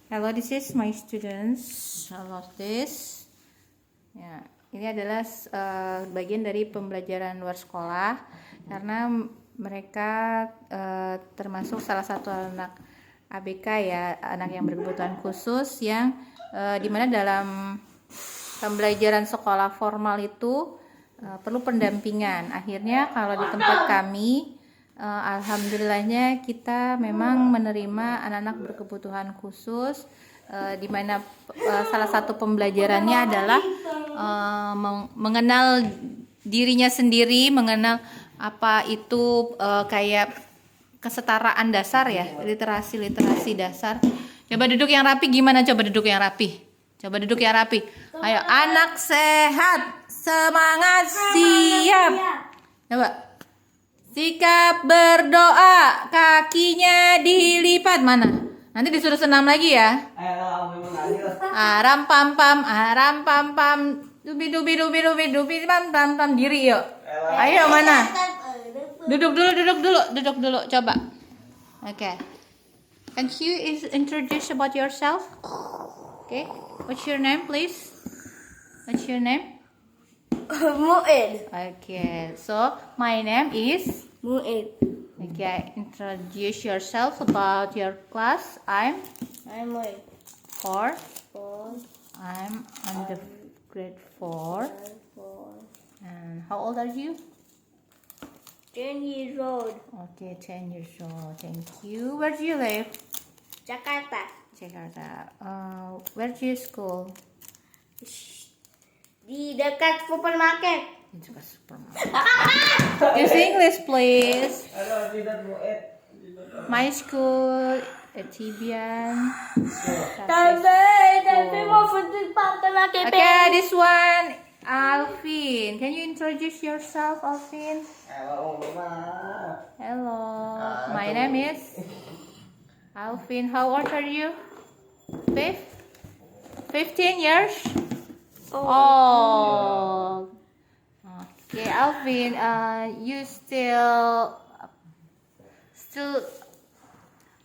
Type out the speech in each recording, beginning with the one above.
Hello, this is my students. I love this. Ya, ini adalah bagian dari pembelajaran luar sekolah karena mereka termasuk salah satu anak ABK ya, anak yang berkebutuhan khusus yang dimana dalam pembelajaran sekolah formal itu perlu pendampingan. Akhirnya kalau di tempat kami alhamdulillahnya kita memang menerima anak-anak berkebutuhan khusus di mana salah satu pembelajarannya adalah mengenal dirinya sendiri, mengenal apa itu kayak kesetaraan dasar ya, literasi dasar. Coba duduk yang rapi, gimana coba duduk yang rapi? Coba duduk yang rapi. Ayo, anak sehat, semangat, siap. Coba. Sikap berdoa, kakinya dilipat. Mana? Nanti disuruh senam lagi ya. Aram pam pam, aram pam pam. Dubi dubi dubi dubi dubi pam pam pam, diri yuk. Ayo mana? Duduk dulu. Coba. Okay. Can you introduce about yourself? Okay. What's your name, please? What's your name? Mu'id. Okay. So my name is Mu'id. Okay, introduce yourself about your class. I'm Mu'id. 4. 4. I'm on the grade 4. 4. And how old are you? 10 years old. Okay, 10 years old. Thank you. Where do you live? Jakarta. Jakarta. Where do you school? Di dekat supermarket. It's a supermarket. Use English, please. My school at Tibian. Tapi mau pergi supermarket. Okay, this one, Alvin. Can you introduce yourself, Alvin? Hello. My name is Alvin. How old are you? 15 years? Oh. Okay, Alvin, you still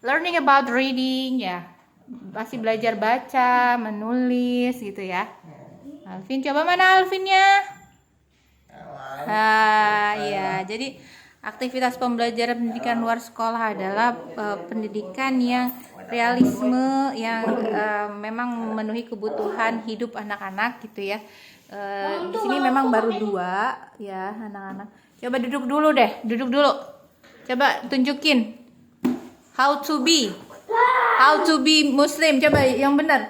learning about reading ya? Masih belajar baca, menulis gitu ya? Alvin, coba mana Alvinnya? Ya, jadi aktivitas pembelajaran pendidikan luar sekolah adalah pendidikan yang realisme, yang memang memenuhi kebutuhan hidup anak-anak gitu ya. Di sini memang baru 2 ya anak-anak. Coba duduk dulu deh, Coba tunjukin how to be Muslim. Coba yang benar.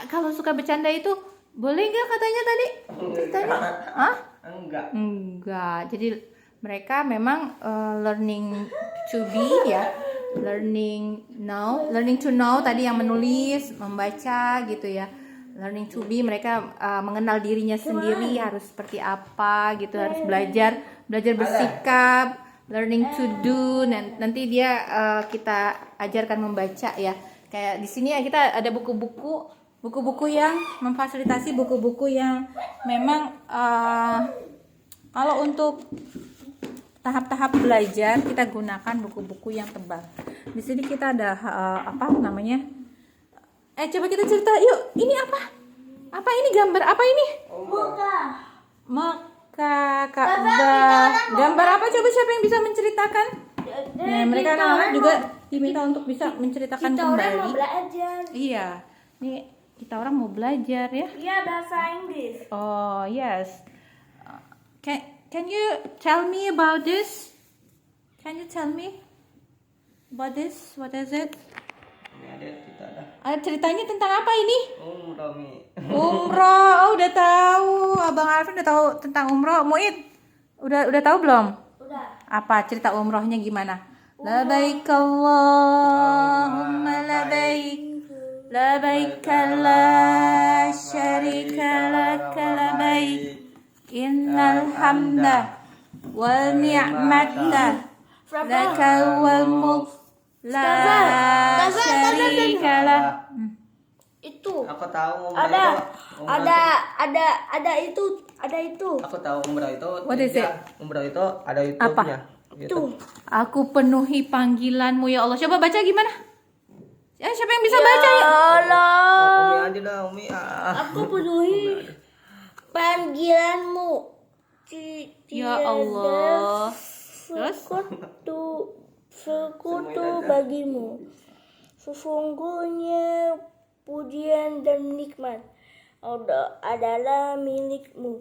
Kalau suka bercanda itu boleh nggak katanya tadi? Hah? Enggak. Jadi mereka memang learning to be ya, learning to know tadi yang menulis, membaca gitu ya. Learning to be, mereka mengenal dirinya sendiri harus seperti apa gitu, harus belajar bersikap, learning to do. Nanti dia kita ajarkan membaca ya. Kayak di sini ya kita ada buku-buku yang memfasilitasi, buku-buku yang memang kalau untuk tahap-tahap belajar kita gunakan buku-buku yang tebal. Di sini kita ada apa namanya? Coba kita cerita yuk. Ini apa? Apa ini gambar? Apa ini? Mekah, Ka'bah. Gambar apa? Coba siapa yang bisa menceritakan? Nah, mereka anak-anak juga diminta untuk bisa menceritakan Kita kembali. orang mau belajar. Iya. Nih kita orang mau belajar ya. Iya, bahasa Inggris. Oh, yes. Can you tell me about this? Can you tell me about this? What is it? Ada ceritanya tentang apa ini? Umroh. Oh, udah tahu. Abang Alvin udah tahu tentang umroh. Muid, udah tahu belum? Udah. Apa cerita umrohnya gimana? Labaik Allahumma labaik. Labaik la syarika laka labaik. Innal hamda wal ni'mata laka wal mulk. La syarikalah. Itu. Aku tahu Ada itu. Aku tahu umrah itu. What is it? Umrah itu ada YouTube-nya. Itu. Aku penuhi panggilanmu ya Allah. Coba baca gimana? Siapa yang bisa baca ya? Allah. Umi aja dah, Umi. Aku penuhi panggilanmu. Ya Allah. Terus? Sekutu bagimu. Sesungguhnya pujian dan nikmat adalah milikmu.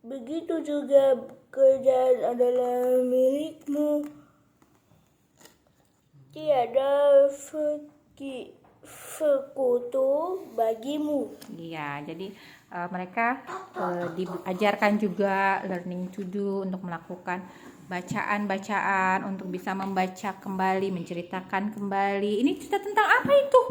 Begitu juga kerjaan adalah milikmu. Tiada sekutu bagimu. Iya, jadi mereka diajarkan juga learning to do untuk melakukan bacaan-bacaan untuk bisa membaca kembali, menceritakan kembali. Ini cerita tentang apa itu?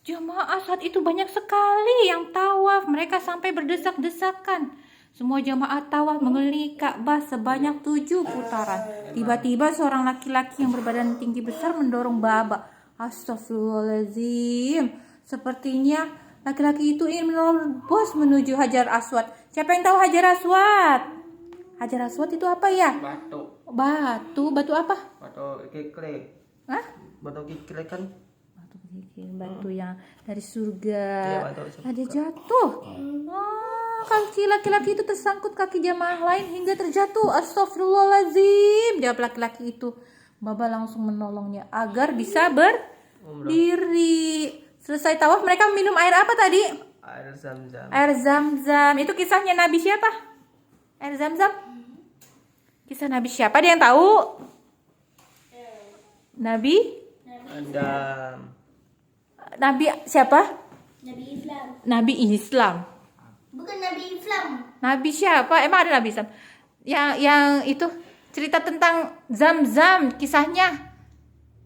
Jamaah saat itu banyak sekali yang tawaf. Mereka sampai berdesak-desakan. Semua jamaah tawaf mengelilingi Ka'bah sebanyak 7 putaran. Tiba-tiba seorang laki-laki yang berbadan tinggi besar mendorong Baba. Astagfirullahaladzim. Sepertinya laki-laki itu ingin menerobos menuju Hajar Aswad. Siapa yang tahu Hajar Aswad? Hajar Aswad itu apa ya? Batu. Batu apa? Batu kikli. Hah? Batu kikli kan? Batu yang dari surga. Iya, batu surga. Ada jatuh. Kaki laki-laki itu tersangkut kaki jamaah lain hingga terjatuh. Astagfirullahaladzim. Jawab laki-laki itu. Baba langsung menolongnya agar bisa berdiri. Selesai tawaf mereka minum air apa tadi? Air Zam-Zam. Air Zam-Zam. Itu kisahnya Nabi siapa? Air Zam-Zam. Kisah Nabi siapa? Ada yang tahu? Nabi Ada siapa? Nabi Islam. Nabi Islam. Bukan Nabi Islam. Nabi siapa? Emang ada Nabi Islam? Yang itu cerita tentang Zam-Zam kisahnya.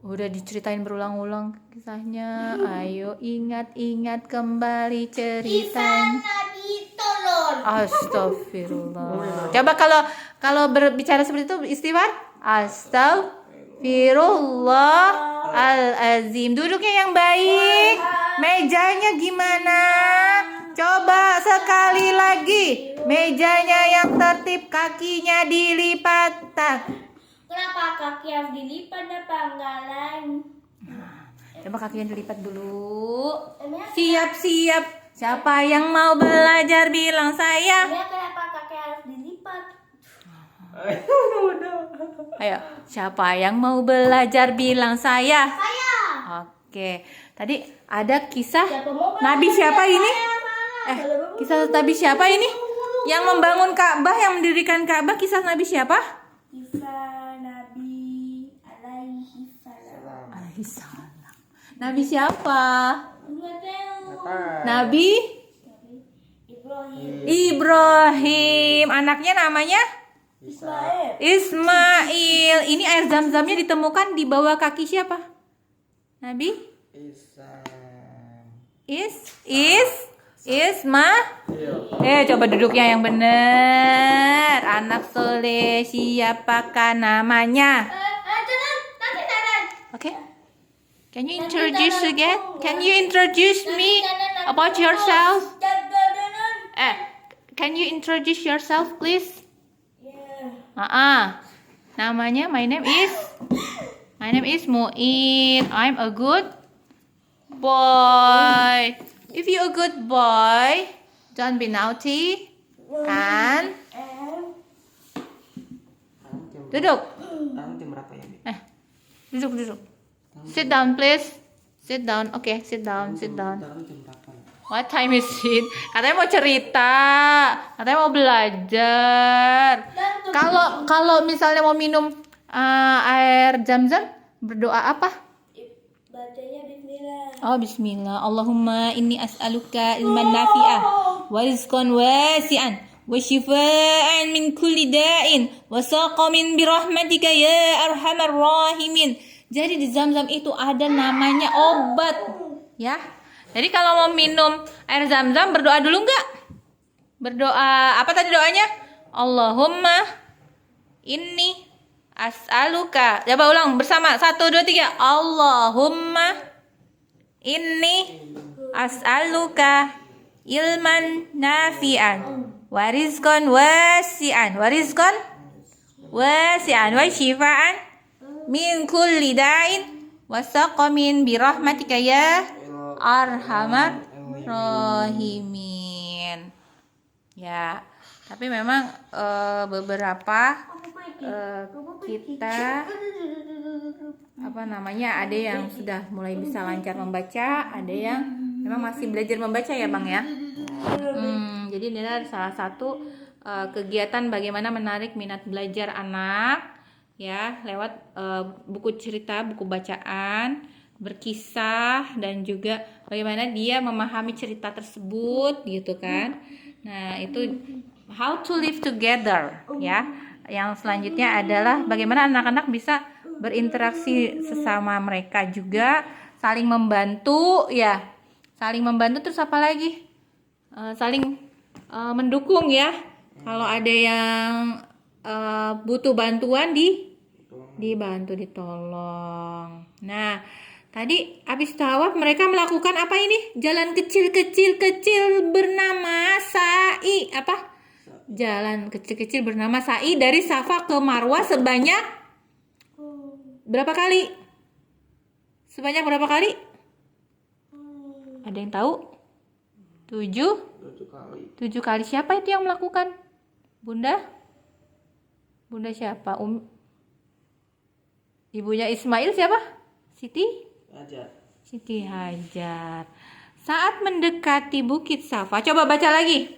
Udah diceritain berulang-ulang kisahnya. Ayo ingat-ingat kembali ceritanya. Nabi Tolol. Astagfirullah. Coba kalau berbicara seperti itu istighfar. Astagfirullahalazim. Duduknya yang baik. Mejanya gimana? Coba sekali lagi. Mejanya yang tertib, kakinya dilipat. Kenapa kaki harus dilipat apa enggak lain? Coba kakinya dilipat dulu. Siap-siap. Siapa yang mau belajar bilang saya. Ya kenapa kaki harus dilipat? Ayo, siapa yang mau belajar bilang saya. Saya. Oke. Tadi ada kisah Siapa mau Nabi belajar siapa bilang ini? saya? Kisah Nabi siapa ini? Yang membangun Ka'bah, yang mendirikan Ka'bah, kisah Nabi siapa? Kisah Nabi alaihi salam. Alaihissalam. Nabi siapa? Enggak tahu. Nabi Ibrahim. Ibrahim. Anaknya namanya Ismail. Ismail. Ini air Zam-Zamnya ditemukan di bawah kaki siapa? Nabi? Coba duduknya yang benar. Anak soleh siapakah namanya? Oke. Can you introduce again? Can you introduce me about yourself? Can you introduce yourself, please? Namanya my name is Muin. I'm a good boy. If you a good boy, don't be naughty and duduk. jam berapa ya? Duduk. Sit down, please. Sit down. Okay, sit down. Jam berapa ya? What time is it? Katanya mau cerita. Katanya mau belajar. Kalau misalnya mau minum air Zam-Zam, berdoa apa? Bacanya bismillah. Oh, bismillah. Allahumma inni as'aluka ilman nafi'ah wa rizqan wasi'an wa shifaan min kulli da'in wa saqamin birahmatika ya arhamar rahimin. Jadi di Zam-Zam itu ada namanya obat, ya. Jadi kalau mau minum air Zam-Zam berdoa dulu enggak? Berdoa apa tadi doanya? Allahumma inni as'aluka. Coba ulang bersama. 1 2 3. Allahumma inni as'aluka ilman nafi'an wa rizqan wasi'an wa shifaan min kulli da'in wa saqamin bi rahmatika ya arhamar rahimin. Ya, tapi memang beberapa kita ada yang sudah mulai bisa lancar membaca, ada yang memang masih belajar membaca ya Bang ya. Jadi ini adalah salah satu kegiatan bagaimana menarik minat belajar anak ya lewat buku cerita, buku bacaan, berkisah, dan juga bagaimana dia memahami cerita tersebut gitu kan. Nah, itu how to live together ya. Yang selanjutnya adalah bagaimana anak-anak bisa berinteraksi sesama mereka juga, saling membantu ya. Saling membantu, terus apa lagi? Saling mendukung ya. Kalau ada yang butuh bantuan dibantu, ditolong. Nah, tadi habis tawaf mereka melakukan apa ini? Jalan kecil bernama sa'i. Apa? Jalan kecil bernama sa'i dari Safa ke Marwah sebanyak berapa kali? Sebanyak berapa kali? Ada yang tahu? 7 kali. Siapa itu yang melakukan? Bunda siapa? Ibunya Ismail siapa? Siti Hajar. Saat mendekati Bukit Safa, coba baca lagi.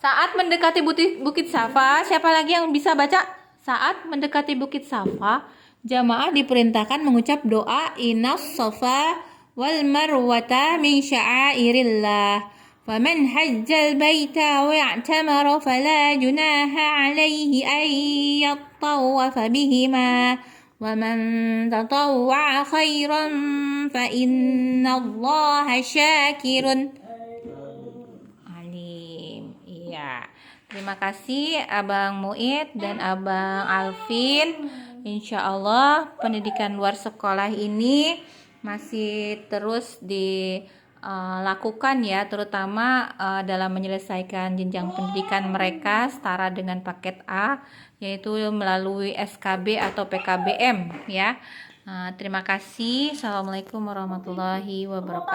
Saat mendekati Bukit Safa, siapa lagi yang bisa baca? Saat mendekati Bukit Safa, jamaah diperintahkan mengucap doa Innas Safa wal Marwata min sya'airillah. Faman hajjal baita wa'tamara fala junaha alaihi an yattawafa bihima. وَمَنْ تَطَوَّعَ خَيْرًا فَإِنَّ اللَّهَ شَاكِرٌ alim. Iya. Terima kasih Abang Muid dan Abang Alvin. Insya Allah pendidikan luar sekolah ini masih terus dilakukan ya, terutama dalam menyelesaikan jenjang pendidikan mereka setara dengan paket A, yaitu melalui SKB atau PKBM ya. Terima kasih. Assalamualaikum warahmatullahi wabarakatuh.